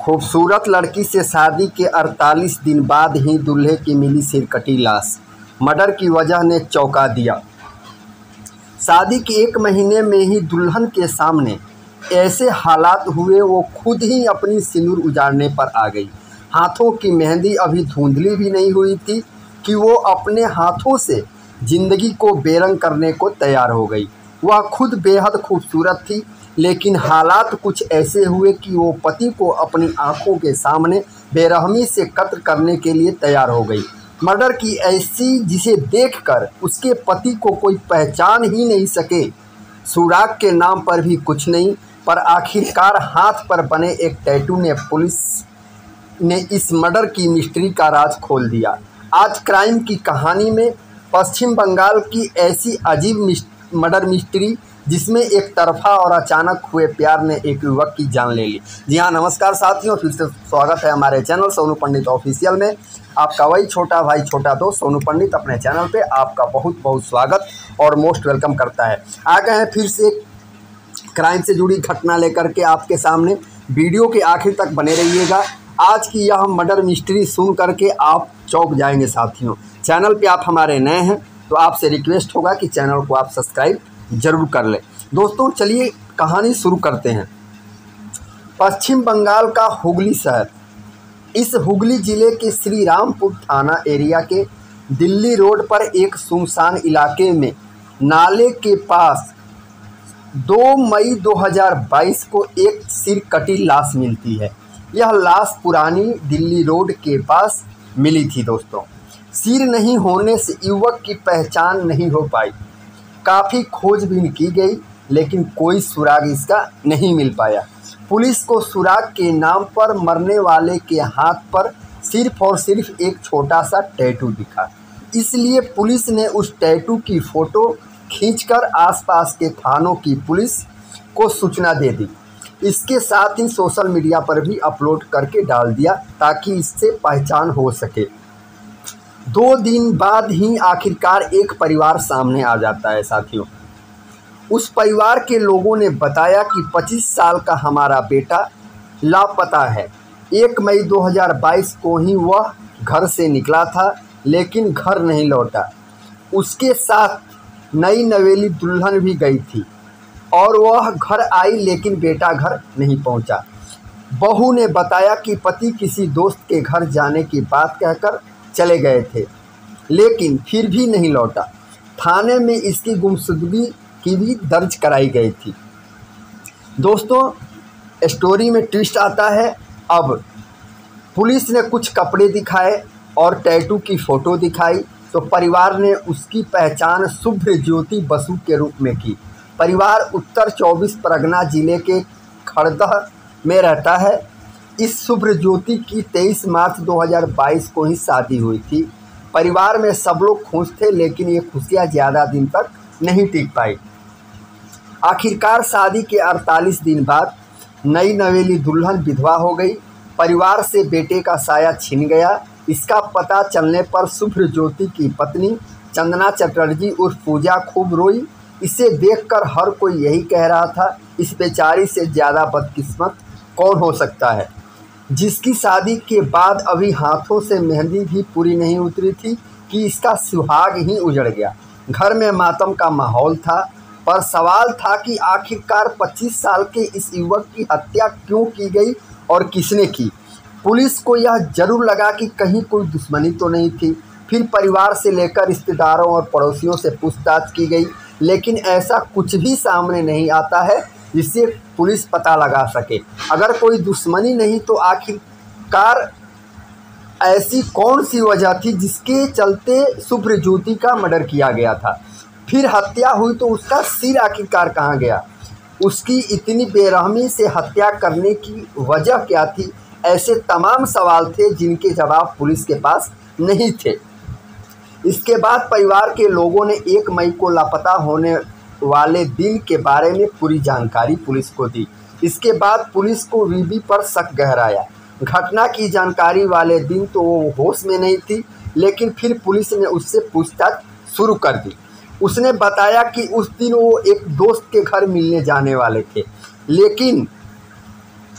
खूबसूरत लड़की से शादी के 48 दिन बाद ही दूल्हे की मिली सिरकटी लाश। मर्डर की वजह ने चौंका दिया। शादी के 1 महीने में ही दुल्हन के सामने ऐसे हालात हुए, वो खुद ही अपनी सिंदूर उजाड़ने पर आ गई। हाथों की मेहंदी अभी धुंधली भी नहीं हुई थी कि वो अपने हाथों से जिंदगी को बेरंग करने को तैयार हो गई। वह खुद बेहद खूबसूरत थी, लेकिन हालात कुछ ऐसे हुए कि वो पति को अपनी आंखों के सामने बेरहमी से कत्ल करने के लिए तैयार हो गई। मर्डर की ऐसी जिसे देखकर उसके पति को कोई पहचान ही नहीं सके। सुराग के नाम पर भी कुछ नहीं, पर आखिरकार हाथ पर बने एक टैटू ने पुलिस ने इस मर्डर की मिस्ट्री का राज खोल दिया। आज क्राइम की कहानी में पश्चिम बंगाल की ऐसी अजीब मर्डर मिस्ट्री जिसमें एक तरफा और अचानक हुए प्यार ने एक युवक की जान ले ली। जी हाँ, नमस्कार साथियों, फिर से स्वागत है हमारे चैनल सोनू पंडित ऑफिशियल में। आपका वही छोटा भाई छोटा दोस्त सोनू पंडित अपने चैनल पे आपका बहुत बहुत स्वागत और मोस्ट वेलकम करता है। आ गए हैं फिर से क्राइम से जुड़ी घटना लेकर के आपके सामने। वीडियो के आखिर तक बने रहिएगा। आज की यह मर्डर मिस्ट्री सुन करके आप चौंक जाएंगे साथियों। चैनल पे आप हमारे नए हैं तो आपसे रिक्वेस्ट होगा कि चैनल को आप सब्सक्राइब जरूर कर लें। दोस्तों चलिए कहानी शुरू करते हैं। पश्चिम बंगाल का हुगली शहर। इस हुगली जिले के श्री रामपुर थाना एरिया के दिल्ली रोड पर एक सुनसान इलाके में नाले के पास 2 मई 2022 को एक सिरकटी लाश मिलती है। यह लाश पुरानी दिल्ली रोड के पास मिली थी। दोस्तों, सिर नहीं होने से युवक की पहचान नहीं हो पाई। काफ़ी खोजबीन की गई, लेकिन कोई सुराग इसका नहीं मिल पाया। पुलिस को सुराग के नाम पर मरने वाले के हाथ पर सिर्फ और सिर्फ एक छोटा सा टैटू दिखा। इसलिए पुलिस ने उस टैटू की फ़ोटो खींचकर आसपास के थानों की पुलिस को सूचना दे दी। इसके साथ ही सोशल मीडिया पर भी अपलोड करके डाल दिया ताकि इससे पहचान हो सके। 2 दिन बाद ही आखिरकार एक परिवार सामने आ जाता है साथियों। उस परिवार के लोगों ने बताया कि 25 साल का हमारा बेटा लापता है। 1 मई 2022 को ही वह घर से निकला था, लेकिन घर नहीं लौटा। उसके साथ नई नवेली दुल्हन भी गई थी और वह घर आई, लेकिन बेटा घर नहीं पहुंचा। बहू ने बताया कि पति किसी दोस्त के घर जाने की बात कहकर चले गए थे, लेकिन फिर भी नहीं लौटा। थाने में इसकी गुमशुदगी की भी दर्ज कराई गई थी। दोस्तों स्टोरी में ट्विस्ट आता है। अब पुलिस ने कुछ कपड़े दिखाए और टैटू की फ़ोटो दिखाई तो परिवार ने उसकी पहचान शुभ्र ज्योति बसु के रूप में की। परिवार उत्तर 24 परगना जिले के खड़दह में रहता है। इस शुभ्र ज्योति की 23 मार्च 2022 को ही शादी हुई थी। परिवार में सब लोग खुश थे, लेकिन ये खुशियाँ ज़्यादा दिन तक नहीं टिक पाई। आखिरकार शादी के 48 दिन बाद नई नवेली दुल्हन विधवा हो गई। परिवार से बेटे का साया छिन गया। इसका पता चलने पर शुभ्र ज्योति की पत्नी चंदना चटर्जी उर्फ पूजा खूब रोई। इसे देखकर हर कोई यही कह रहा था, इस बेचारी से ज़्यादा बदकिस्मत कौन हो सकता है, जिसकी शादी के बाद अभी हाथों से मेहंदी भी पूरी नहीं उतरी थी कि इसका सुहाग ही उजड़ गया। घर में मातम का माहौल था, पर सवाल था कि आखिरकार 25 साल के इस युवक की हत्या क्यों की गई और किसने की। पुलिस को यह जरूर लगा कि कहीं कोई दुश्मनी तो नहीं थी। फिर परिवार से लेकर रिश्तेदारों और पड़ोसियों से पूछताछ की गई, लेकिन ऐसा कुछ भी सामने नहीं आता है जिससे पुलिस पता लगा सके। अगर कोई दुश्मनी नहीं तो आखिरकार ऐसी कौन सी वजह थी जिसके चलते शुभ्र ज्योति का मर्डर किया गया था। फिर हत्या हुई तो उसका सिर आखिरकार कहाँ गया। उसकी इतनी बेरहमी से हत्या करने की वजह क्या थी। ऐसे तमाम सवाल थे जिनके जवाब पुलिस के पास नहीं थे। इसके बाद परिवार के लोगों ने 1 मई को लापता होने वाले दिन के बारे में पूरी जानकारी पुलिस को दी। इसके बाद पुलिस को बीवी पर शक गहराया। घटना की जानकारी वाले दिन तो वो होश में नहीं थी, लेकिन फिर पुलिस ने उससे पूछताछ शुरू कर दी। उसने बताया कि उस दिन वो एक दोस्त के घर मिलने जाने वाले थे, लेकिन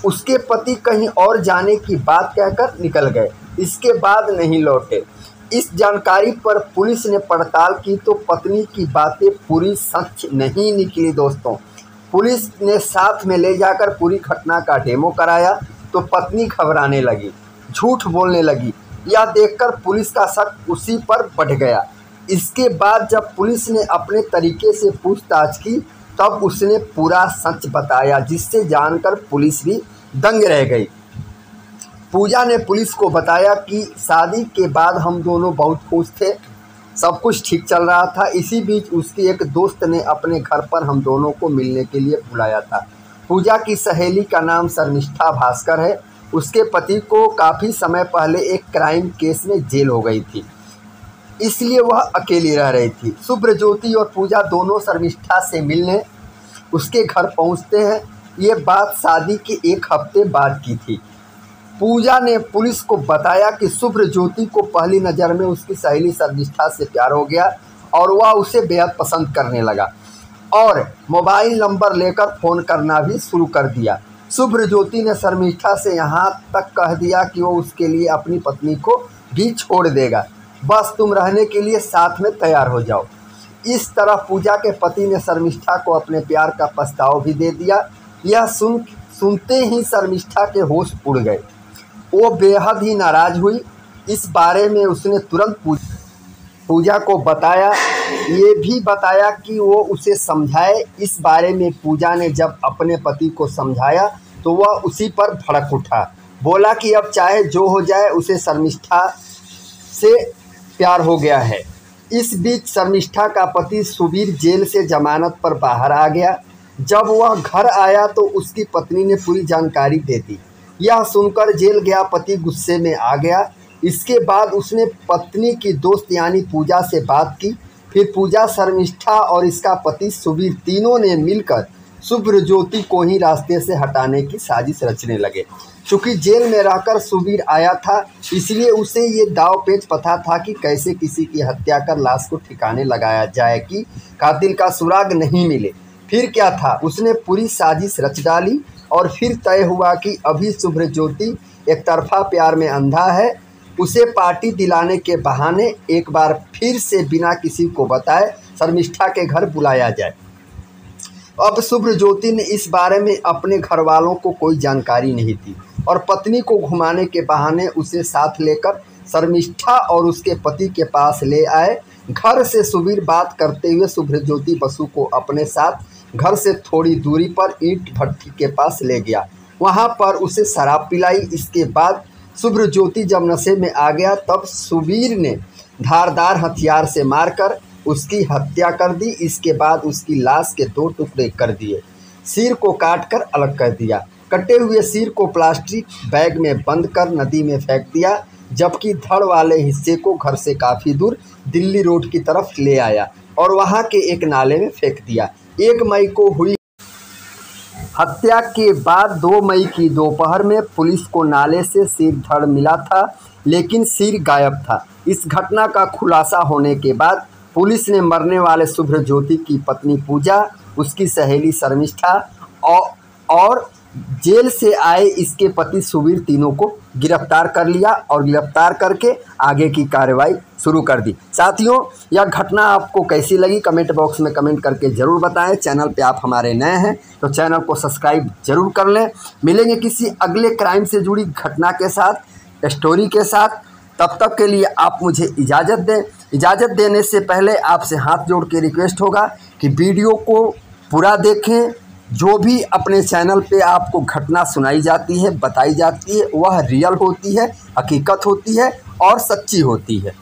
उसके पति कहीं और जाने की बात कहकर निकल गए। इसके बाद नहीं लौटे। इस जानकारी पर पुलिस ने पड़ताल की तो पत्नी की बातें पूरी सच नहीं निकली दोस्तों। पुलिस ने साथ में ले जाकर पूरी घटना का डेमो कराया तो पत्नी घबराने लगी, झूठ बोलने लगी। यह देखकर पुलिस का शक उसी पर बढ़ गया। इसके बाद जब पुलिस ने अपने तरीके से पूछताछ की तब उसने पूरा सच बताया, जिससे जानकर पुलिस भी दंग रह गई। पूजा ने पुलिस को बताया कि शादी के बाद हम दोनों बहुत खुश थे, सब कुछ ठीक चल रहा था। इसी बीच उसकी एक दोस्त ने अपने घर पर हम दोनों को मिलने के लिए बुलाया था। पूजा की सहेली का नाम शर्मिष्ठा भास्कर है। उसके पति को काफ़ी समय पहले एक क्राइम केस में जेल हो गई थी, इसलिए वह अकेली रह रही थी। सुब्रज्योति और पूजा दोनों शर्मिष्ठा से मिलने उसके घर पहुंचते हैं। ये बात शादी के एक हफ्ते बाद की थी। पूजा ने पुलिस को बताया कि सुब्रज्योति को पहली नज़र में उसकी सहेली शर्मिष्ठा से प्यार हो गया और वह उसे बेहद पसंद करने लगा और मोबाइल नंबर लेकर फ़ोन करना भी शुरू कर दिया। सुब्रज्योति ने शर्मिष्ठा से यहाँ तक कह दिया कि वो उसके लिए अपनी पत्नी को भी छोड़ देगा, बस तुम रहने के लिए साथ में तैयार हो जाओ। इस तरह पूजा के पति ने शर्मिष्ठा को अपने प्यार का प्रस्ताव भी दे दिया। यह सुनते ही शर्मिष्ठा के होश उड़ गए। वो बेहद ही नाराज़ हुई। इस बारे में उसने तुरंत पूजा को बताया, ये भी बताया कि वो उसे समझाए। इस बारे में पूजा ने जब अपने पति को समझाया तो वह उसी पर भड़क उठा, बोला कि अब चाहे जो हो जाए उसे शर्मिष्ठा से प्यार हो गया है। इस बीच शर्मिष्ठा का पति सुबीर जेल से जमानत पर बाहर आ गया। जब वह घर आया तो उसकी पत्नी ने पूरी जानकारी दे दी। यह सुनकर जेल गया पति गुस्से में आ गया। इसके बाद उसने पत्नी की दोस्त यानी पूजा से बात की। फिर पूजा, शर्मिष्ठा और इसका पति सुबीर तीनों ने मिलकर सुब्रज्योति को ही रास्ते से हटाने की साजिश रचने लगे। चूँकि जेल में रहकर सुबीर आया था, इसलिए उसे ये दाव पेच पता था कि कैसे किसी की हत्या कर लाश को ठिकाने लगाया जाए कि कातिल का सुराग नहीं मिले। फिर क्या था, उसने पूरी साजिश रच डाली और फिर तय हुआ कि अभी सुब्रज्योति एक तरफा प्यार में अंधा है, उसे पार्टी दिलाने के बहाने एक बार फिर से बिना किसी को बताए शर्मिष्ठा के घर बुलाया जाए। अब सुब्रज्योति ने इस बारे में अपने घर वालों को कोई जानकारी नहीं थी और पत्नी को घुमाने के बहाने उसे साथ लेकर शर्मिष्ठा और उसके पति के पास ले आए। घर से सुबीर बात करते हुए सुब्रज्योति बसु को अपने साथ घर से थोड़ी दूरी पर ईंट भट्टी के पास ले गया। वहां पर उसे शराब पिलाई। इसके बाद सुब्रज्योति जब नशे में आ गया तब सुबीर ने धारदार हथियार से मारकर उसकी हत्या कर दी। इसके बाद उसकी लाश के 2 टुकड़े कर दिए, सिर को काटकर अलग कर दिया। कटे हुए सिर को प्लास्टिक बैग में बंद कर नदी में फेंक दिया, जबकि धड़ वाले हिस्से को घर से काफ़ी दूर दिल्ली रोड की तरफ ले आया और वहां के एक नाले में फेंक दिया। 1 मई को हुई हत्या के बाद 2 मई की दोपहर में पुलिस को नाले से सिर धड़ मिला था, लेकिन सिर गायब था। इस घटना का खुलासा होने के बाद पुलिस ने मरने वाले सुब्रज्योति की पत्नी पूजा, उसकी सहेली शर्मिष्ठा और जेल से आए इसके पति सुबीर तीनों को गिरफ्तार कर लिया और गिरफ्तार करके आगे की कार्रवाई शुरू कर दी। साथियों, यह घटना आपको कैसी लगी कमेंट बॉक्स में कमेंट करके ज़रूर बताएं। चैनल पे आप हमारे नए हैं तो चैनल को सब्सक्राइब जरूर कर लें। मिलेंगे किसी अगले क्राइम से जुड़ी घटना के साथ, स्टोरी के साथ। तब तक के लिए आप मुझे इजाज़त दें। इजाज़त देने से पहले आपसे हाथ जोड़ के रिक्वेस्ट होगा कि वीडियो को पूरा देखें। जो भी अपने चैनल पे आपको घटना सुनाई जाती है, बताई जाती है, वह रियल होती है, हकीकत होती है और सच्ची होती है।